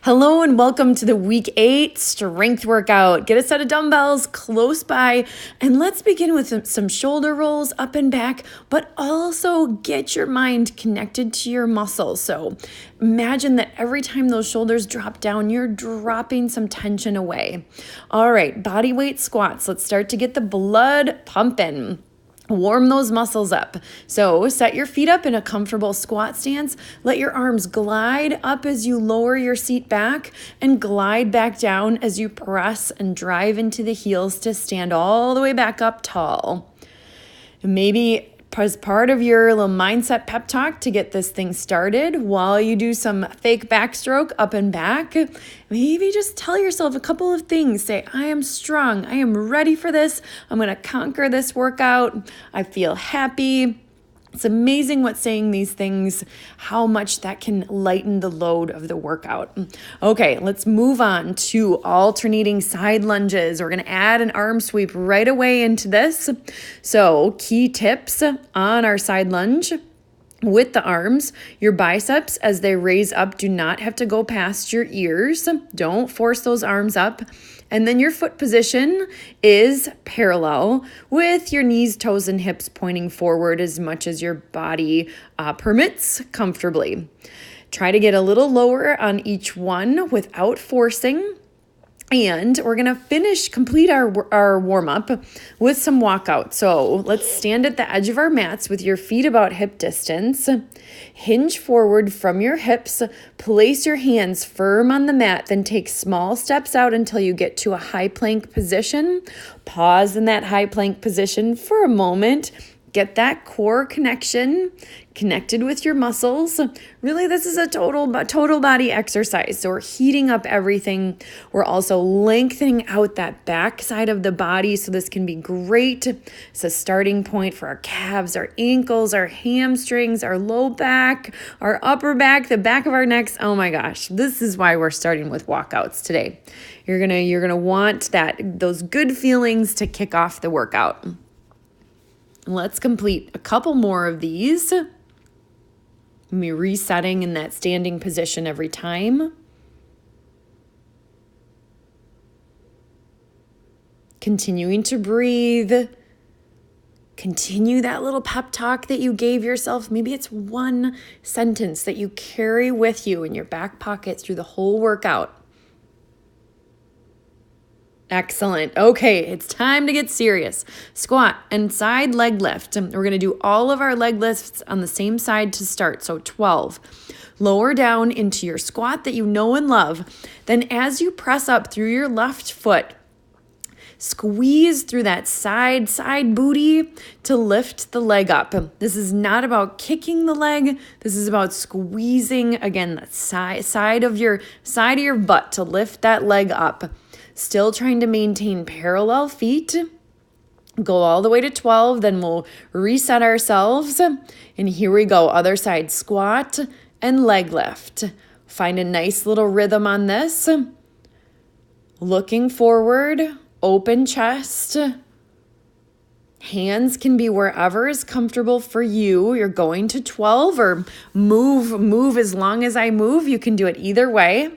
Hello and welcome to the week 8 strength workout. Get a set of dumbbells close by and let's begin with some shoulder rolls up and back, but also get your mind connected to your muscles. So imagine that every time those shoulders drop down, you're dropping some tension away. All right, body weight squats. Let's start to get the blood pumping. Warm those muscles up. So set your feet up in a comfortable squat stance. Let your arms glide up as you lower your seat back and glide back down as you press and drive into the heels to stand all the way back up tall. And maybe as part of your little mindset pep talk to get this thing started, while you do some fake backstroke up and back, maybe just tell yourself a couple of things. Say, I am strong. I am ready for this. I'm going to conquer this workout. I feel happy. It's amazing what saying these things, how much that can lighten the load of the workout. Okay, let's move on to alternating side lunges. We're going to add an arm sweep right away into this. So key tips on our side lunge. With the arms, your biceps as they raise up do not have to go past your ears. Don't force those arms up. And then your foot position is parallel with your knees, toes, and hips pointing forward as much as your body permits comfortably. Try to get a little lower on each one without forcing. And we're going to complete our warm-up with some walkout. So let's stand at the edge of our mats with your feet about hip distance. Hinge forward from your hips. Place your hands firm on the mat. Then take small steps out until you get to a high plank position. Pause in that high plank position for a moment. Get that core connection connected with your muscles. Really, this is a total body exercise. So we're heating up everything. We're also lengthening out that back side of the body. So this can be great. It's a starting point for our calves, our ankles, our hamstrings, our low back, our upper back, the back of our necks. Oh my gosh, this is why we're starting with walkouts today. You're gonna want those good feelings to kick off the workout. Let's complete a couple more of these. Me resetting in that standing position every time. Continuing to breathe. Continue that little pep talk that you gave yourself. Maybe it's one sentence that you carry with you in your back pocket through the whole workout. Excellent. Okay, it's time to get serious. Squat and side leg lift. We're going to do all of our leg lifts on the same side to start. So 12. Lower down into your squat that you know and love. Then as you press up through your left foot, squeeze through that side booty to lift the leg up. This is not about kicking the leg. This is about squeezing, again, that side of your butt to lift that leg up. Still trying to maintain parallel feet. Go all the way to 12, then we'll reset ourselves. And here we go, other side, squat and leg lift. Find a nice little rhythm on this. Looking forward, open chest. Hands can be wherever is comfortable for you. You're going to 12 or move as long as I move. You can do it either way.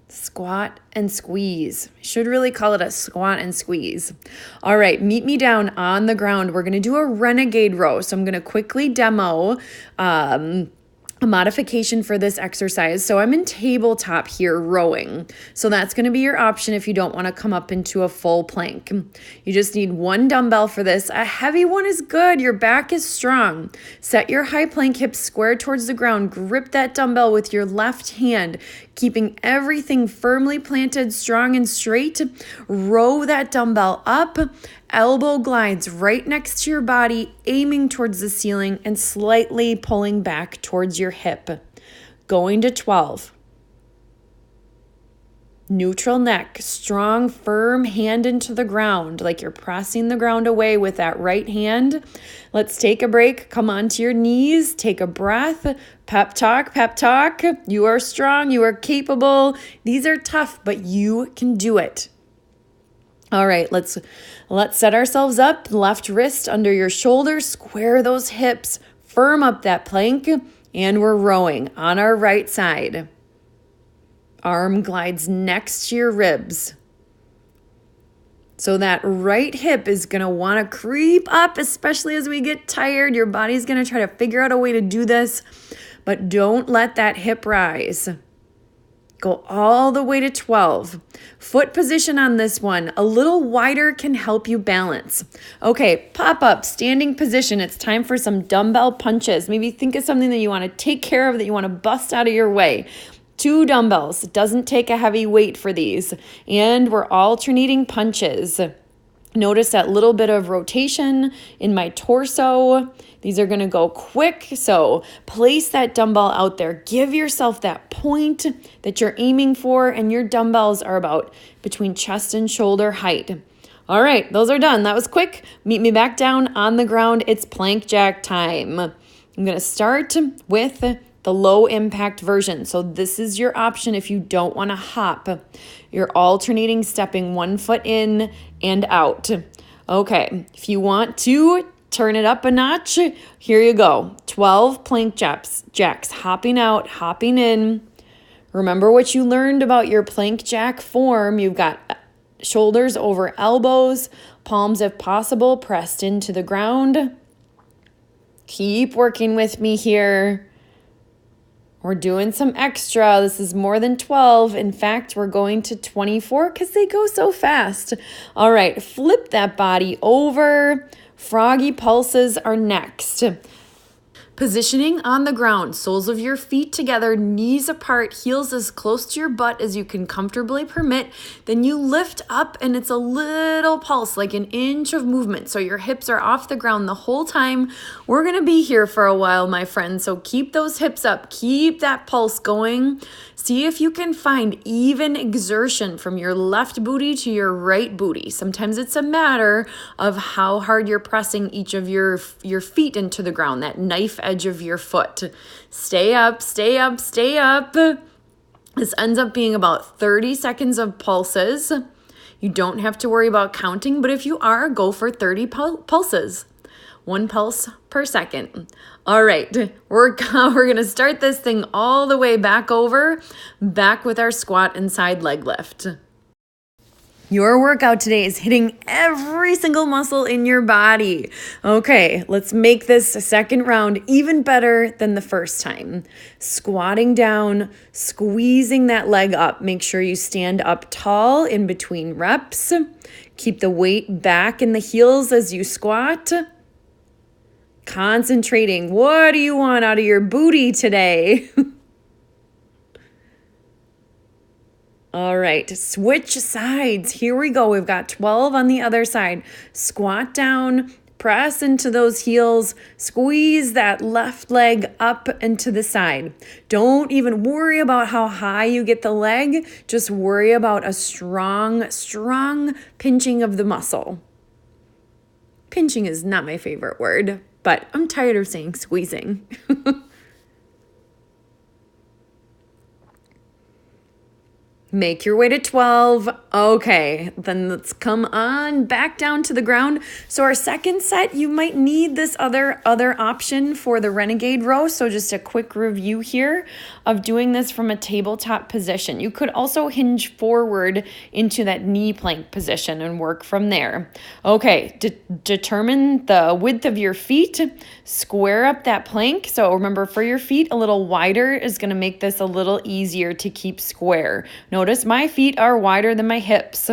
Squat and squeeze. Should really call it a squat and squeeze. All right, meet me down on the ground. We're going to do a renegade row. So I'm going to quickly demo a modification for this exercise. So I'm in tabletop here rowing. So that's going to be your option if you don't want to come up into a full plank. You just need one dumbbell for this. A heavy one is good. Your back is strong. Set your high plank hips square towards the ground. Grip that dumbbell with your left hand, keeping everything firmly planted, strong and straight. Row that dumbbell up. Elbow glides right next to your body, aiming towards the ceiling and slightly pulling back towards your hip. Going to 12. Neutral neck, strong, firm hand into the ground, like you're pressing the ground away with that right hand. Let's take a break. Come onto your knees. Take a breath. Pep talk, pep talk. You are strong. You are capable. These are tough, but you can do it. All right, let's set ourselves up. Left wrist under your shoulders. Square those hips. Firm up that plank. And we're rowing on our right side. Arm glides next to your ribs. So that right hip is going to want to creep up, especially as we get tired. Your body's going to try to figure out a way to do this, but don't let that hip rise. Go all the way to 12. Foot position on this one, a little wider can help you balance. Okay, pop up, standing position. It's time for some dumbbell punches. Maybe think of something that you want to take care of, that you want to bust out of your way. 2 dumbbells. It doesn't take a heavy weight for these. And we're alternating punches. Notice that little bit of rotation in my torso. These are going to go quick. So place that dumbbell out there. Give yourself that point that you're aiming for. And your dumbbells are about between chest and shoulder height. All right, those are done. That was quick. Meet me back down on the ground. It's plank jack time. I'm going to start with the low impact version. So this is your option if you don't want to hop. You're alternating, stepping 1 foot in and out. Okay, if you want to turn it up a notch, here you go. 12 plank jacks, hopping out, hopping in. Remember what you learned about your plank jack form. You've got shoulders over elbows, palms if possible, pressed into the ground. Keep working with me here. We're doing some extra. This is more than 12. In fact, we're going to 24 because they go so fast. All right, flip that body over. Froggy pulses are next. Positioning on the ground, soles of your feet together, knees apart, heels as close to your butt as you can comfortably permit. Then you lift up and it's a little pulse, like an inch of movement. So your hips are off the ground the whole time. We're going to be here for a while, my friend. So keep those hips up. Keep that pulse going. See if you can find even exertion from your left booty to your right booty. Sometimes it's a matter of how hard you're pressing each of your feet into the ground, that knife edge of your foot. Stay up, stay up, stay up. This ends up being about 30 seconds of pulses. You don't have to worry about counting, but if you are, go for 30 pulses. 1 pulse per second. All right, we're going to start this thing all the way back over, back with our squat and side leg lift. Your workout today is hitting every single muscle in your body. Okay, let's make this second round even better than the first time. Squatting down, squeezing that leg up. Make sure you stand up tall in between reps. Keep the weight back in the heels as you squat. Concentrating. What do you want out of your booty today? All right, switch sides. Here we go. We've got 12 on the other side. Squat down, press into those heels, squeeze that left leg up and to the side. Don't even worry about how high you get the leg. Just worry about a strong, strong pinching of the muscle. Pinching is not my favorite word, but I'm tired of saying squeezing. Make your way to 12. Okay, then let's come on back down to the ground. So our second set, you might need this other option for the Renegade row. So just a quick review here of doing this from a tabletop position. You could also hinge forward into that knee plank position and work from there. Okay, determine the width of your feet. Square up that plank. So remember, for your feet, a little wider is going to make this a little easier to keep square. Notice my feet are wider than my hips.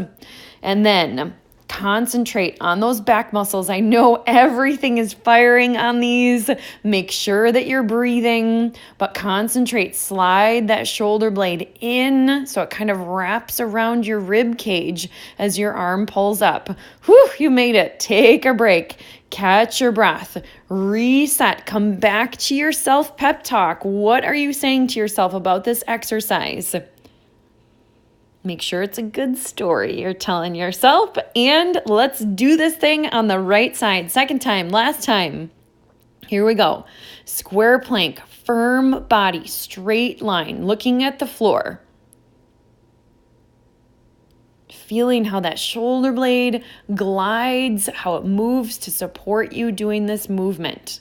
And then concentrate on those back muscles. I know everything is firing on these. Make sure that you're breathing, but concentrate. Slide that shoulder blade in so it kind of wraps around your rib cage as your arm pulls up. Whew, you made it. Take a break. Catch your breath. Reset. Come back to your self-pep talk. What are you saying to yourself about this exercise? Make sure it's a good story you're telling yourself. And let's do this thing on the right side. Second time, last time. Here we go. Square plank, firm body, straight line, looking at the floor. Feeling how that shoulder blade glides, how it moves to support you doing this movement.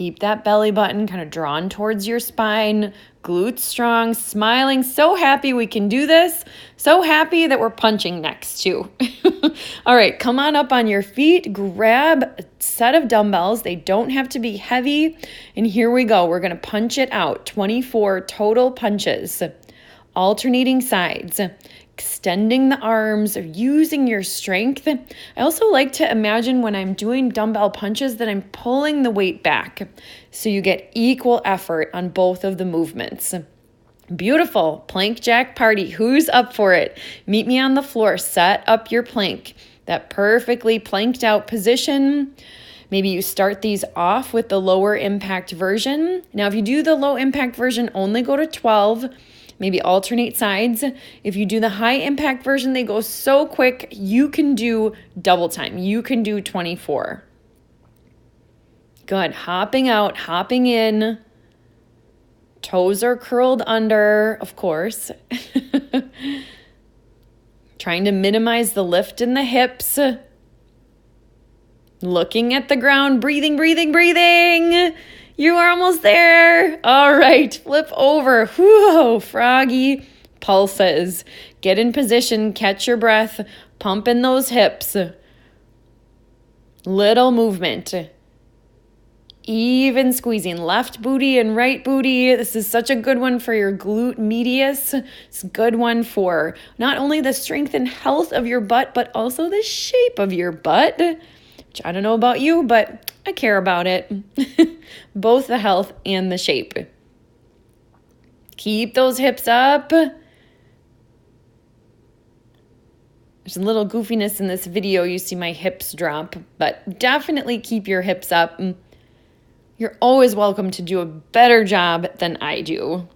Keep that belly button kind of drawn towards your spine, glutes strong, smiling, so happy we can do this, so happy that we're punching next too. All right, come on up on your feet, grab a set of dumbbells. They don't have to be heavy, and here we go. We're gonna punch it out, 24 total punches, alternating sides. Extending the arms, or using your strength. I also like to imagine when I'm doing dumbbell punches that I'm pulling the weight back so you get equal effort on both of the movements. Beautiful. Plank jack party. Who's up for it? Meet me on the floor. Set up your plank. That perfectly planked out position. Maybe you start these off with the lower impact version. Now, if you do the low impact version, only go to 12. Maybe alternate sides. If you do the high impact version, they go so quick, you can do double time. You can do 24. Good. Hopping out, hopping in. Toes are curled under, of course. Trying to minimize the lift in the hips. Looking at the ground, breathing, breathing, breathing. You are almost there. All right, flip over. Whoa, Froggy pulses. Get in position, catch your breath, pump in those hips. Little movement. Even squeezing left booty and right booty. This is such a good one for your glute medius. It's a good one for not only the strength and health of your butt, but also the shape of your butt. Which I don't know about you, but I care about it. Both the health and the shape. Keep those hips up. There's a little goofiness in this video. You see my hips drop, but definitely keep your hips up. You're always welcome to do a better job than I do.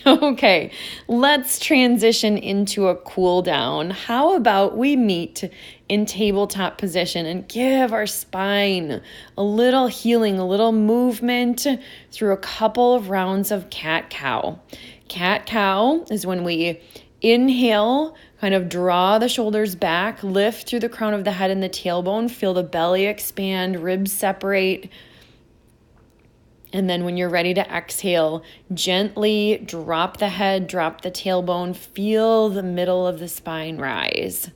Okay, let's transition into a cool down. How about we meet in tabletop position and give our spine a little healing, a little movement through a couple of rounds of cat-cow. Cat-cow is when we inhale, kind of draw the shoulders back, lift through the crown of the head and the tailbone, feel the belly expand, ribs separate. And then when you're ready to exhale, gently drop the head, drop the tailbone, feel the middle of the spine rise.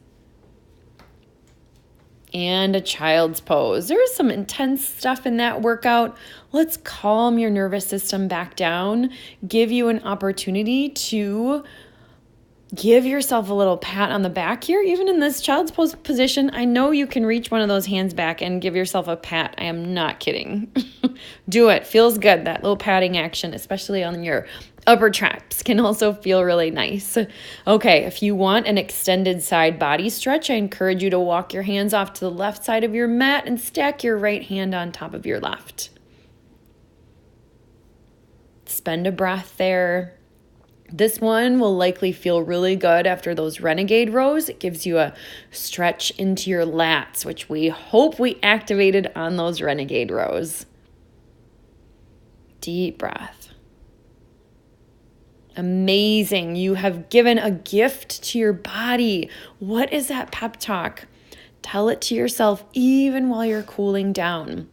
And a child's pose. There is some intense stuff in that workout. Let's calm your nervous system back down, give you an opportunity to give yourself a little pat on the back here. Even in this child's pose position, I know you can reach one of those hands back and give yourself a pat. I am not kidding. Do it. Feels good. That little patting action, especially on your upper traps, can also feel really nice. Okay, if you want an extended side body stretch, I encourage you to walk your hands off to the left side of your mat and stack your right hand on top of your left. Spend a breath there. This one will likely feel really good after those Renegade rows. It gives you a stretch into your lats, which we hope we activated on those Renegade rows. Deep breath. Amazing. You have given a gift to your body. What is that pep talk? Tell it to yourself even while you're cooling down.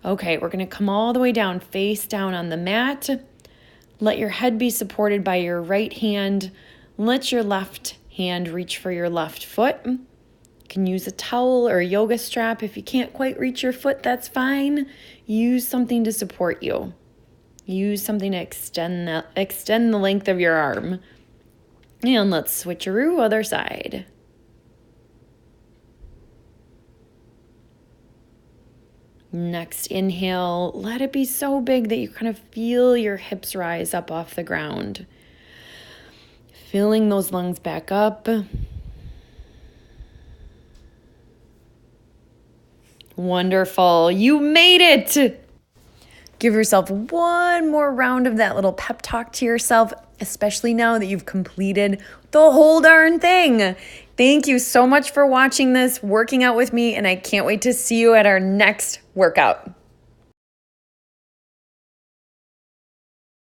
Okay, we're going to come all the way down, face down on the mat. Let your head be supported by your right hand. Let your left hand reach for your left foot. You can use a towel or a yoga strap. If you can't quite reach your foot, that's fine. Use something to support you. Use something to extend the length of your arm. And let's switcheroo, other side. Next inhale, let it be so big that you kind of feel your hips rise up off the ground. Filling those lungs back up. Wonderful. You made it. Give yourself one more round of that little pep talk to yourself, especially now that you've completed the whole darn thing. Thank you so much for watching this, working out with me, and I can't wait to see you at our next workout.